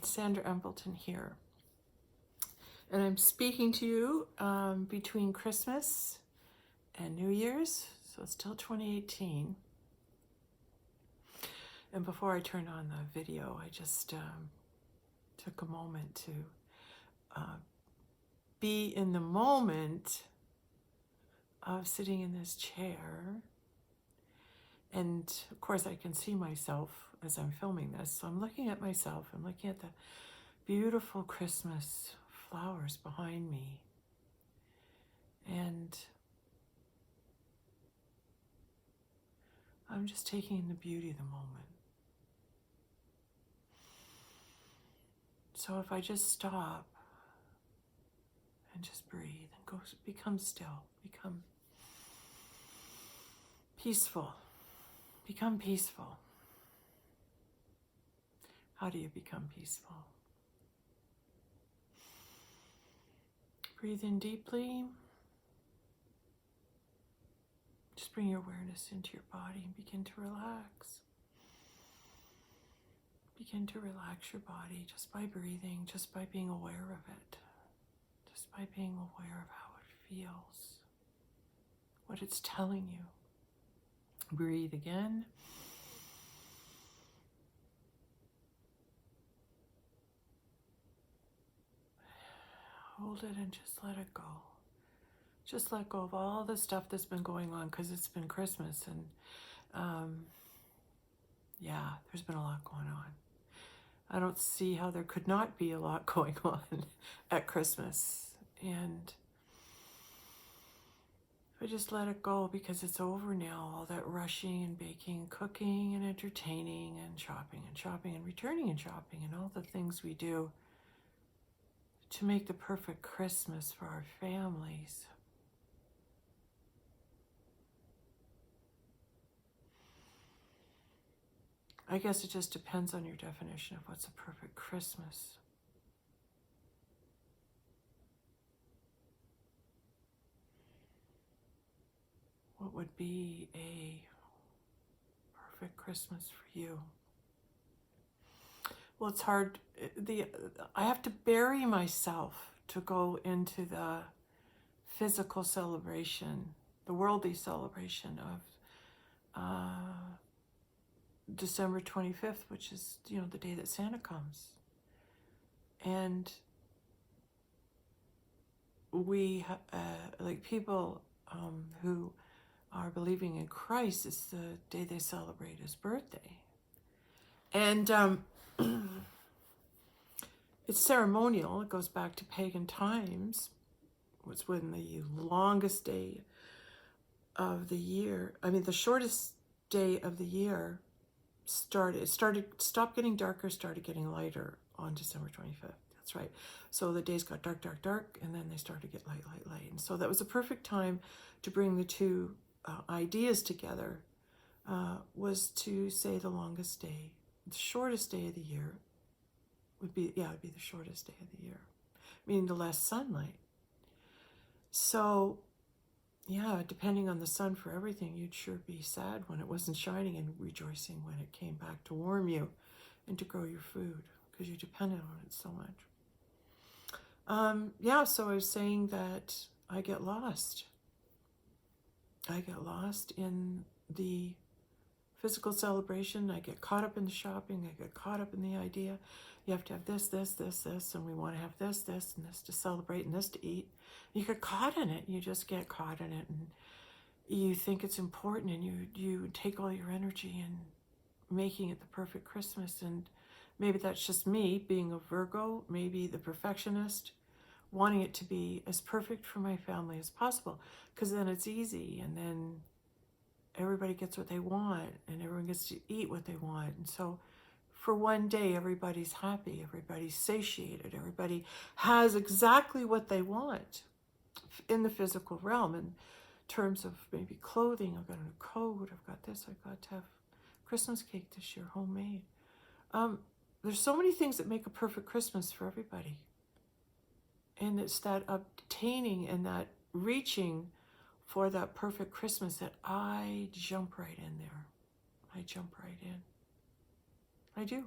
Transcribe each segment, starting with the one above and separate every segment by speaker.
Speaker 1: Sandra Embleton here, and I'm speaking to you between Christmas and New Year's, so it's still 2018. And before I turned on the video, I just took a moment to be in the moment of sitting in this chair. And of course I can see myself as I'm filming this. So I'm looking at myself, I'm looking at the beautiful Christmas flowers behind me. And I'm just taking in the beauty of the moment. So if I just stop and just breathe and become still, become peaceful. Become peaceful. How do you become peaceful? Breathe in deeply. Just bring your awareness into your body and begin to relax. Begin to relax your body just by breathing, just by being aware of it. Just by being aware of how it feels, what it's telling you. Breathe again. Hold it and just let it go. Just let go of all the stuff that's been going on because it's been Christmas and yeah, there's been a lot going on. I don't see how there could not be a lot going on at Christmas. And I just let it go because it's over now. All that rushing and baking, cooking and entertaining and shopping and returning and shopping and all the things we do to make the perfect Christmas for our families. I guess it just depends on your definition of what's a perfect Christmas. What would be a perfect Christmas for you? Well, it's hard. I have to bury myself to go into the physical celebration, the worldly celebration of December 25th, which is, the day that Santa comes. And we, like people who are believing in Christ, it's the day they celebrate his birthday. And it's ceremonial. It goes back to pagan times. It's when the longest day of the year, the shortest day of the year stopped getting darker, started getting lighter on December 25th. That's right. So the days got dark, dark, dark, and then they started to get light, light, light. And so that was a perfect time to bring the two ideas together, was to say the longest day, the shortest day of the year would be the shortest day of the year, meaning the less sunlight. So yeah, depending on the sun for everything, you'd sure be sad when it wasn't shining and rejoicing when it came back to warm you and to grow your food because you depended on it so much. So I was saying that I get lost. I get lost in the physical celebration. I get caught up in the shopping. I get caught up in the idea. You have to have this, this, this, this, and we want to have this, this, and this to celebrate and this to eat. You get caught in it. You just get caught in it, and you think it's important, and you take all your energy in making it the perfect Christmas. And maybe that's just me being a Virgo, maybe the perfectionist, wanting it to be as perfect for my family as possible, because then it's easy, and then everybody gets what they want, and everyone gets to eat what they want. And so for one day, everybody's happy, everybody's satiated, everybody has exactly what they want in the physical realm. In terms of maybe clothing, I've got a new coat, I've got this, I've got to have Christmas cake this year, homemade. There's so many things that make a perfect Christmas for everybody. And it's that obtaining and that reaching for that perfect Christmas that I jump right in there. I jump right in. I do.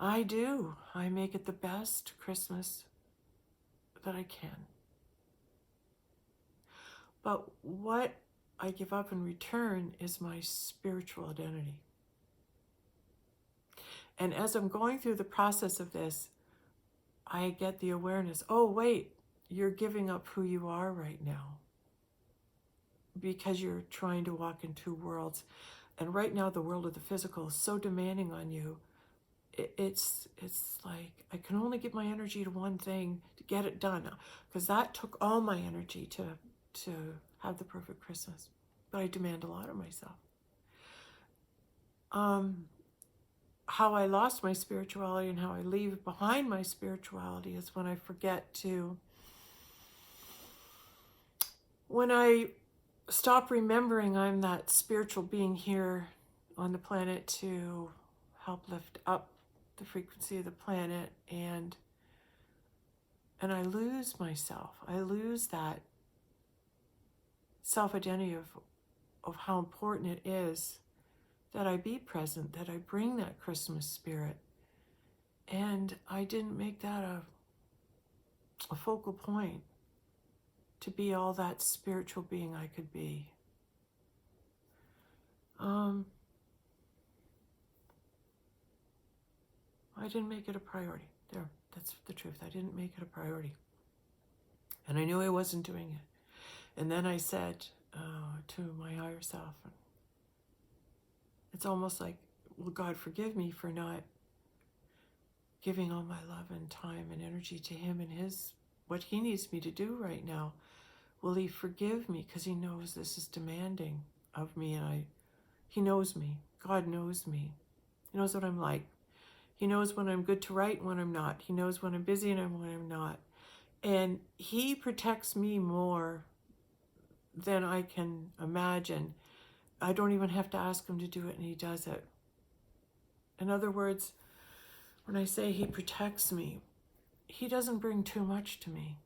Speaker 1: I do. I make it the best Christmas that I can. But what I give up in return is my spiritual identity. And as I'm going through the process of this, I get the awareness, oh, wait, you're giving up who you are right now because you're trying to walk in two worlds. And right now, the world of the physical is so demanding on you. It's like I can only give my energy to one thing to get it done, because that took all my energy to have the perfect Christmas. But I demand a lot of myself. How I lost my spirituality and how I leave behind my spirituality is when I forget to, when I stop remembering I'm that spiritual being here on the planet to help lift up the frequency of the planet, and I lose myself. I lose that self-identity of how important it is that I be present, that I bring that Christmas spirit. And I didn't make that a focal point to be all that spiritual being I could be. I didn't make it a priority. There, that's the truth. I didn't make it a priority. And I knew I wasn't doing it. And then I said to my higher self, it's almost like, well, God, forgive me for not giving all my love and time and energy to him and what he needs me to do right now. Will he forgive me? Because he knows this is demanding of me, and he knows me. God knows me. He knows what I'm like. He knows when I'm good to write and when I'm not. He knows when I'm busy and when I'm not. And he protects me more than I can imagine. I don't even have to ask him to do it, and he does it. In other words, when I say he protects me, he doesn't bring too much to me.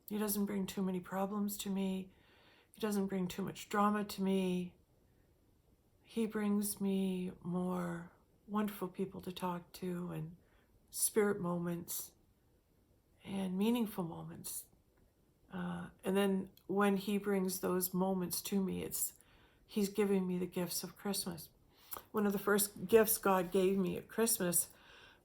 Speaker 1: He doesn't bring too many problems to me. He doesn't bring too much drama to me. He brings me more wonderful people to talk to, and spirit moments and meaningful moments. And then when he brings those moments to me, he's giving me the gifts of Christmas. One of the first gifts God gave me at Christmas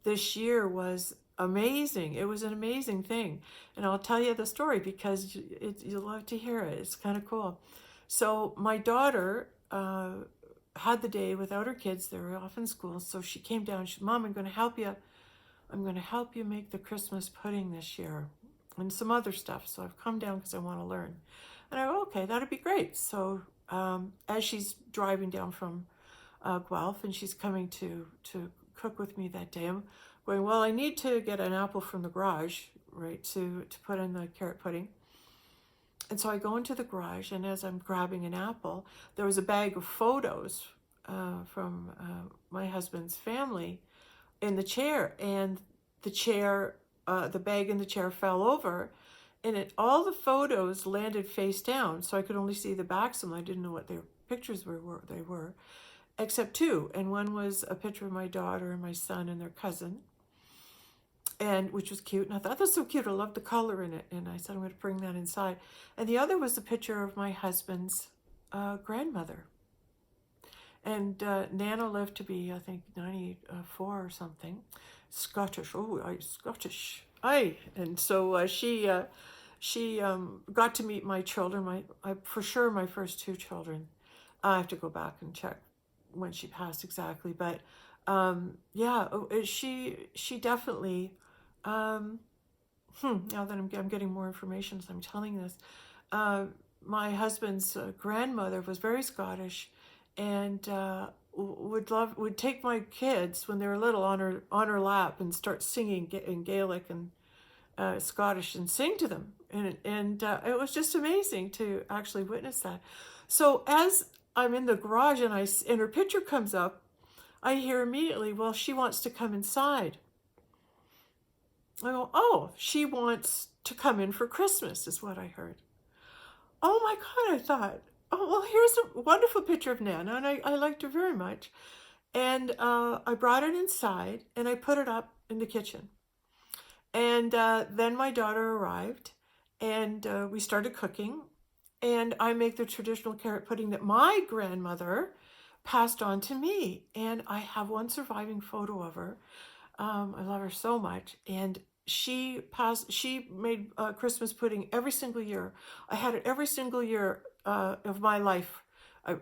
Speaker 1: this year was amazing. It was an amazing thing. And I'll tell you the story because you'll love to hear it. It's kind of cool. So my daughter had the day without her kids. They were off in school. So she came down. She said, Mom, I'm going to help you. I'm going to help you make the Christmas pudding this year and some other stuff. So I've come down because I want to learn. And I go, okay, that'd be great. So as she's driving down from Guelph and she's coming to cook with me that day, I'm going, well, I need to get an apple from the garage, right, to put in the carrot pudding. And so I go into the garage, and as I'm grabbing an apple, there was a bag of photos from my husband's family in the chair, and the bag in the chair fell over, and all the photos landed face down, so I could only see the backs of them. I didn't know what their pictures were, except two, and one was a picture of my daughter and my son and their cousin, and which was cute, and I thought, that's so cute, I love the color in it, and I said, I'm going to bring that inside. And the other was a picture of my husband's grandmother. And Nana lived to be, I think, 94 or something. Scottish. Oh, Scottish. And so she got to meet my children, for sure my first two children. I have to go back and check when she passed exactly. But yeah, she definitely, now that I'm getting more information as I'm telling this, my husband's grandmother was very Scottish, and would take my kids when they were little on her lap and start singing in Gaelic and Scottish and sing to them, and it was just amazing to actually witness that. So as I'm in the garage and her picture comes up, I hear immediately, well, she wants to come inside. I go, oh, she wants to come in for Christmas, is what I heard. Oh my God, I thought, oh, well, here's a wonderful picture of Nana, and I liked her very much. And I brought it inside and I put it up in the kitchen. And then my daughter arrived and we started cooking. And I make the traditional carrot pudding that my grandmother passed on to me. And I have one surviving photo of her. I love her so much. And she made Christmas pudding every single year. I had it every single year of my life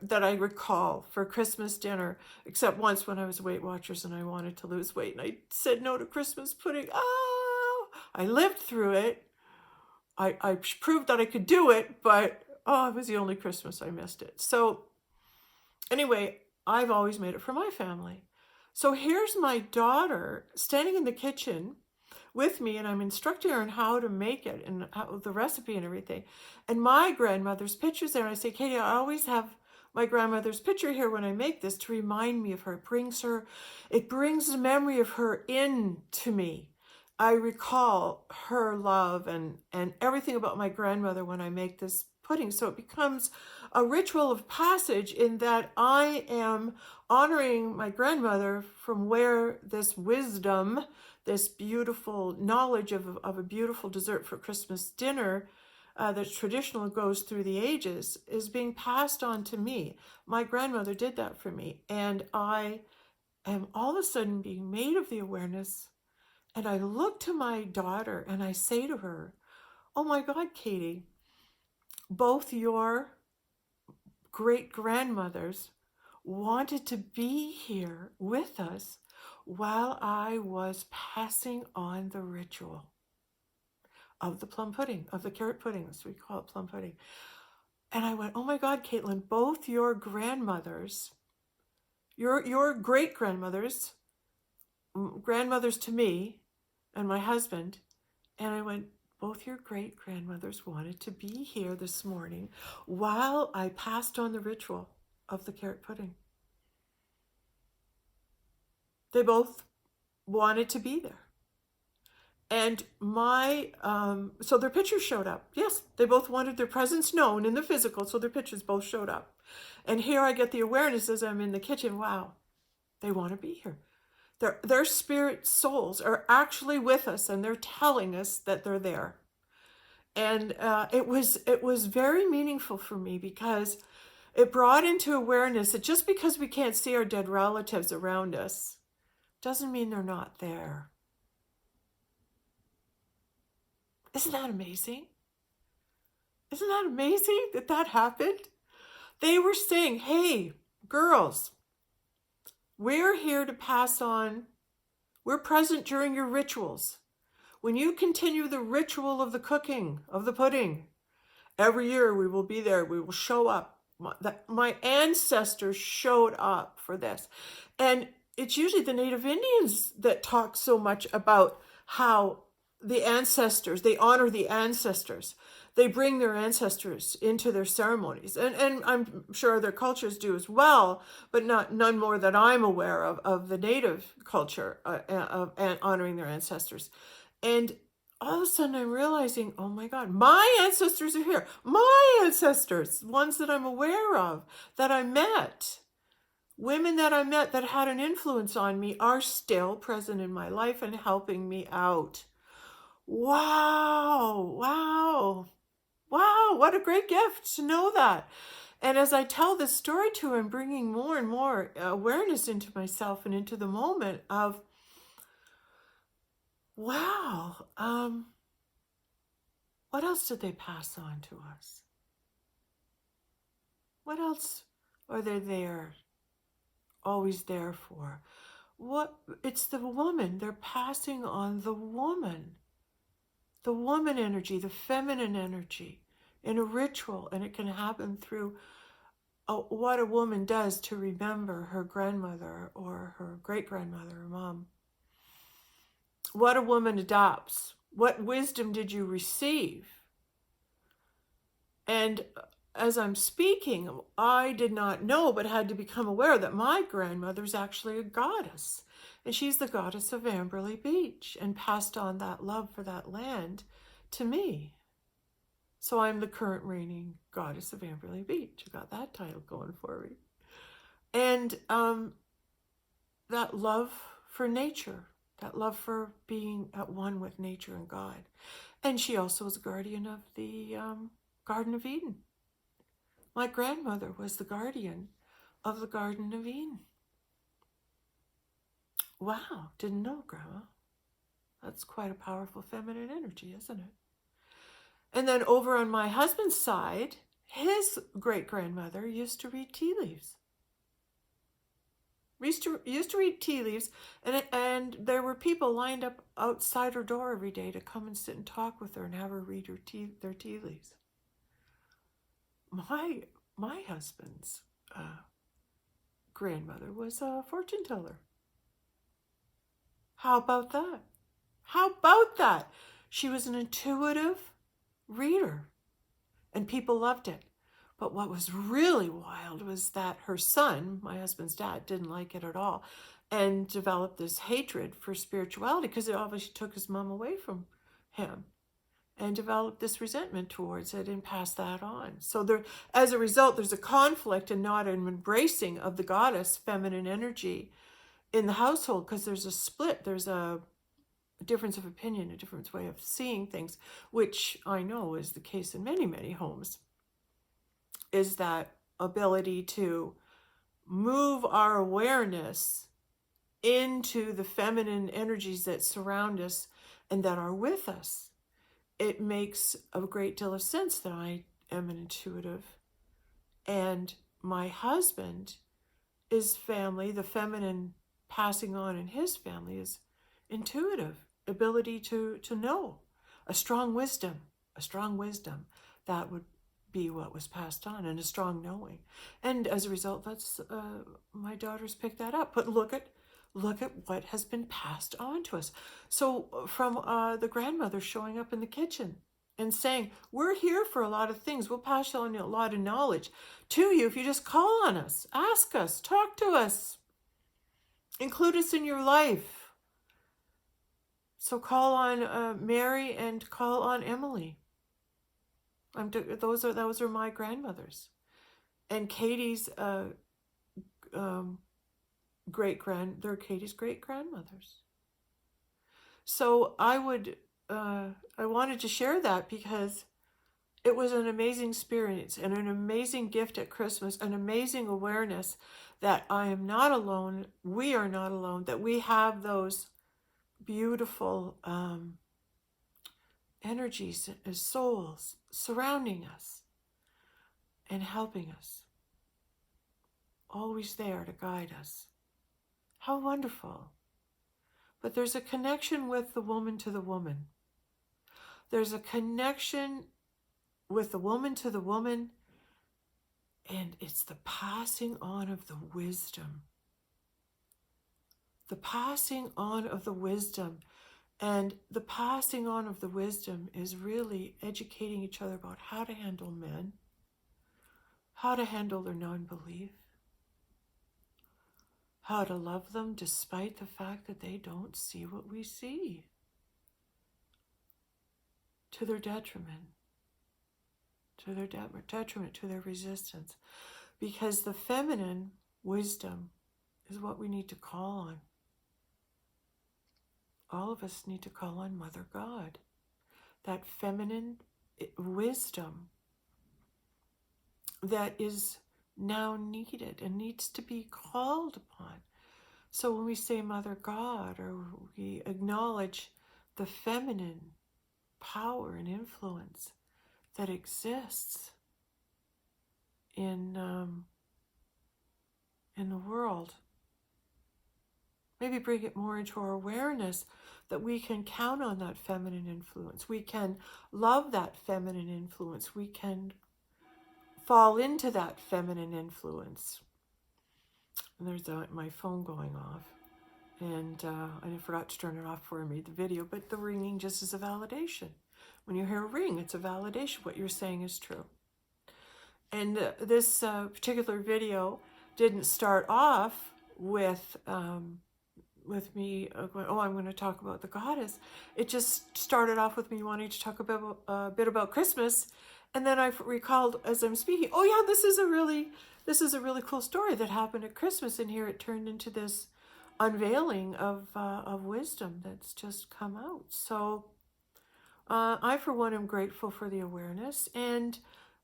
Speaker 1: that I recall for Christmas dinner, except once when I was Weight Watchers and I wanted to lose weight. And I said no to Christmas pudding. Oh, I lived through it. I proved that I could do it, but oh, it was the only Christmas I missed it. So anyway, I've always made it for my family. So here's my daughter standing in the kitchen with me, and I'm instructing her on how to make it and how, the recipe and everything. And my grandmother's picture's there. And I say, Katie, I always have my grandmother's picture here when I make this to remind me of her. It brings the memory of her into me. I recall her love and everything about my grandmother when I make this pudding. So it becomes a ritual of passage in that I am honoring my grandmother from where this wisdom, this beautiful knowledge of a beautiful dessert for Christmas dinner that's traditional, goes through the ages, is being passed on to me. My grandmother did that for me. And I am all of a sudden being made of the awareness. And I look to my daughter and I say to her, oh my God, Katie, both your great-grandmothers wanted to be here with us while I was passing on the ritual of the plum pudding, of the carrot pudding, as we call it, plum pudding. And I went, oh my God, Caitlin, both your grandmothers, your great-grandmothers, grandmothers to me and my husband, and I went, both your great-grandmothers wanted to be here this morning while I passed on the ritual of the carrot pudding. They both wanted to be there. And so their pictures showed up. Yes, they both wanted their presence known in the physical, so their pictures both showed up. And here I get the awareness as I'm in the kitchen, wow, they want to be here. Their spirit souls are actually with us, and they're telling us that they're there. And it was very meaningful for me because it brought into awareness that just because we can't see our dead relatives around us doesn't mean they're not there. Isn't that amazing? Isn't that amazing that that happened? They were saying, hey, girls, we're here to pass on. We're present during your rituals. When you continue the ritual of the cooking, of the pudding, every year we will be there. We will show up. My ancestors showed up for this. And it's usually the Native Indians that talk so much about how the ancestors, they honor the ancestors. They bring their ancestors into their ceremonies. And I'm sure other cultures do as well, but none more that I'm aware of the Native culture of honoring their ancestors. And all of a sudden I'm realizing, oh my God, my ancestors are here. My ancestors, ones that I'm aware of, that I met, women that I met that had an influence on me, are still present in my life and helping me out. Wow, wow, wow, what a great gift to know that. And as I tell this story to her, I'm bringing more and more awareness into myself and into the moment of, wow, what else did they pass on to us? What else are they there, always there for? It's the woman. They're passing on the woman energy, the feminine energy in a ritual. And it can happen through what a woman does to remember her grandmother or her great-grandmother or mom. What a woman adopts. What wisdom did you receive? And as I'm speaking, I did not know, but had to become aware that my grandmother's actually a goddess. And she's the goddess of Amberley Beach and passed on that love for that land to me. So I'm the current reigning goddess of Amberley Beach. I got that title going for me. And that love for nature, that love for being at one with nature and God. And she also was a guardian of the Garden of Eden. My grandmother was the guardian of the Garden of Eden. Wow, didn't know, Grandma. That's quite a powerful feminine energy, isn't it? And then over on my husband's side, his great-grandmother used to read tea leaves. Used to read tea leaves, and there were people lined up outside her door every day to come and sit and talk with her and have her read their tea leaves. My husband's grandmother was a fortune teller. How about that? How about that? She was an intuitive reader, and people loved it. But what was really wild was that her son, my husband's dad, didn't like it at all and developed this hatred for spirituality because it obviously took his mom away from him, and developed this resentment towards it and passed that on. So there, as a result, there's a conflict and not an embracing of the goddess feminine energy in the household, because there's a split, there's a difference of opinion, a different way of seeing things, which I know is the case in many, many homes, is that ability to move our awareness into the feminine energies that surround us and that are with us. It makes a great deal of sense that I am an intuitive, and my husband is family, the feminine passing on in his family is intuitive, ability to know, a strong wisdom, that would be what was passed on, and a strong knowing. And as a result, that's my daughters picked that up. But look at what has been passed on to us. So from the grandmother showing up in the kitchen and saying, we're here for a lot of things. We'll pass on a lot of knowledge to you if you just call on us, ask us, talk to us, include us in your life. So call on Mary and call on Emily. Those are my grandmothers. And Katie's they're Katie's great-grandmothers. So I wanted to share that because it was an amazing experience and an amazing gift at Christmas, an amazing awareness that I am not alone, we are not alone, that we have those beautiful energies as souls surrounding us and helping us, always there to guide us. How wonderful. But there's a connection with the woman to the woman. There's a connection with the woman to the woman, and it's the passing on of the wisdom. The passing on of the wisdom. And the passing on of the wisdom is really educating each other about how to handle men, how to handle their non-belief, how to love them despite the fact that they don't see what we see, to their detriment, to their resistance. Because the feminine wisdom is what we need to call on. All of us need to call on Mother God, that feminine wisdom that is now needed and needs to be called upon. So when we say Mother God, or we acknowledge the feminine power and influence that exists in the world, maybe bring it more into our awareness that we can count on that feminine influence. We can love that feminine influence. We can fall into that feminine influence. And there's my phone going off. And I forgot to turn it off before I made the video, but the ringing just is a validation. When you hear a ring, it's a validation. What you're saying is true. And this particular video didn't start off with me going, oh, I'm going to talk about the goddess. It just started off with me wanting to talk about a bit about Christmas, and then I recalled as I'm speaking, oh yeah, this is a really cool story that happened at Christmas, and here it turned into this unveiling of wisdom that's just come out. So I, for one, am grateful for the awareness. And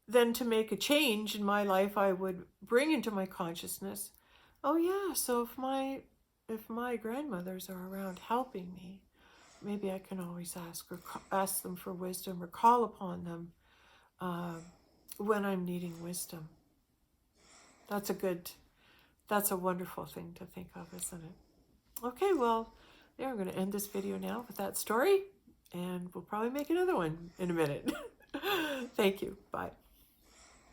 Speaker 1: then to make a change in my life, I would bring into my consciousness, oh yeah, so if my grandmothers are around helping me, maybe I can always ask them for wisdom or call upon them when I'm needing wisdom. That's a wonderful thing to think of, isn't it? Okay, well, yeah, I'm going to end this video now with that story, and we'll probably make another one in a minute. Thank you. Bye.